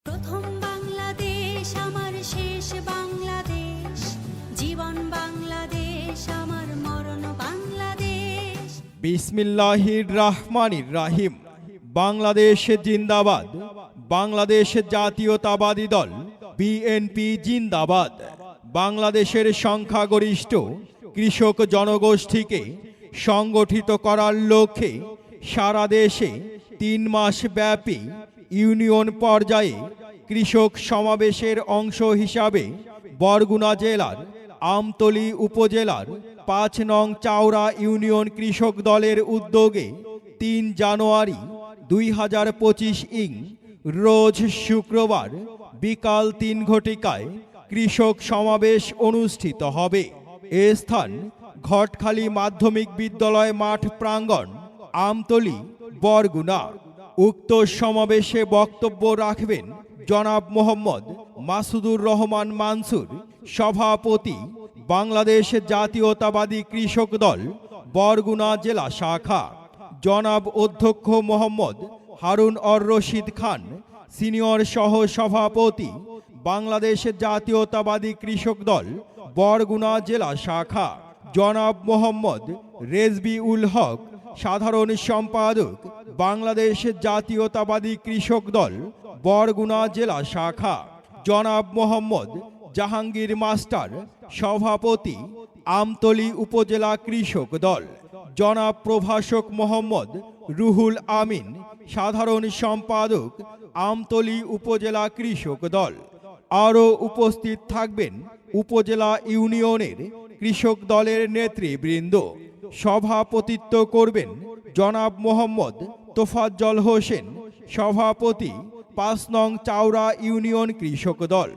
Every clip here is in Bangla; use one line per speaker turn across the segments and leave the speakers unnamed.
প্রথম বাংলাদেশ আমার শেষ বাংলাদেশ, জীবন বাংলাদেশ আমার মরণ বাংলাদেশ।
বিসমিল্লাহির রহমানির রহিম। বাংলাদেশ জিন্দাবাদ। বাংলাদেশ জাতীয়তাবাদী দল বিএনপি জিন্দাবাদ। বাংলাদেশের সংখ্যাগরিষ্ঠ কৃষক জনগোষ্ঠীকে সংগঠিত করার লক্ষ্যে সারা দেশে 3 মাস ব্যাপী ইউনিয়ন পর্যায়ে কৃষক সমাবেশের অংশ হিসাবে বরগুনা জেলার আমতলী উপজেলার 5 নং চাওড়া ইউনিয়ন কৃষক দলের উদ্যোগে 3 জানুয়ারি 2025 ইং রোজ শুক্রবার বিকাল 3 ঘটিকায় কৃষক সমাবেশ অনুষ্ঠিত হবে। এ স্থান ঘটখালি মাধ্যমিক বিদ্যালয় মাঠ প্রাঙ্গণ, আমতলী, বরগুনা। উক্ত সমাবেশে বক্তব্য রাখবেন জনাব মোহাম্মদ মাসুদুর রহমান মানসুর, সভাপতি, বাংলাদেশ জাতীয়তাবাদী কৃষক দল বরগুনা জেলা শাখা। জনাব অধ্যক্ষ মোহাম্মদ হারুন অর রশিদ খান, সিনিয়র সহ সভাপতি, বাংলাদেশ জাতীয়তাবাদী কৃষক দল বরগুনা জেলা শাখা। জনাব মোহাম্মদ রেজবি উল হক, সাধারণ সম্পাদক, বাংলাদেশ জাতীয়তাবাদী কৃষক দল বরগুনা জেলা শাখা। জনাব মোহাম্মদ জাহাঙ্গীর মাস্টার, সভাপতি, আমতলী উপজেলা কৃষক দল। জনাব প্রভাষক মোহাম্মদ রুহুল আমিন, সাধারণ সম্পাদক, আমতলী উপজেলা কৃষক দল। আরও উপস্থিত থাকবেন উপজেলা ইউনিয়নের কৃষক দলের নেতৃবৃন্দ। সভাপতিত্ব করবেন জনাব মোহাম্মদ তোফাজ্জল হোসেন, সভাপতি, 5 নং চাওড়া ইউনিয়ন কৃষক দল।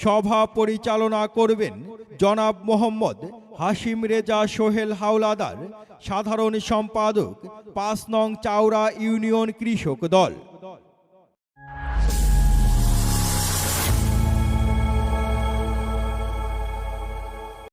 সভা পরিচালনা করবেন জনাব মোহাম্মদ হাশিম রেজা সোহেল হাওলাদার, সাধারণ সম্পাদক, 5 নং চাওড়া ইউনিয়ন কৃষক দল।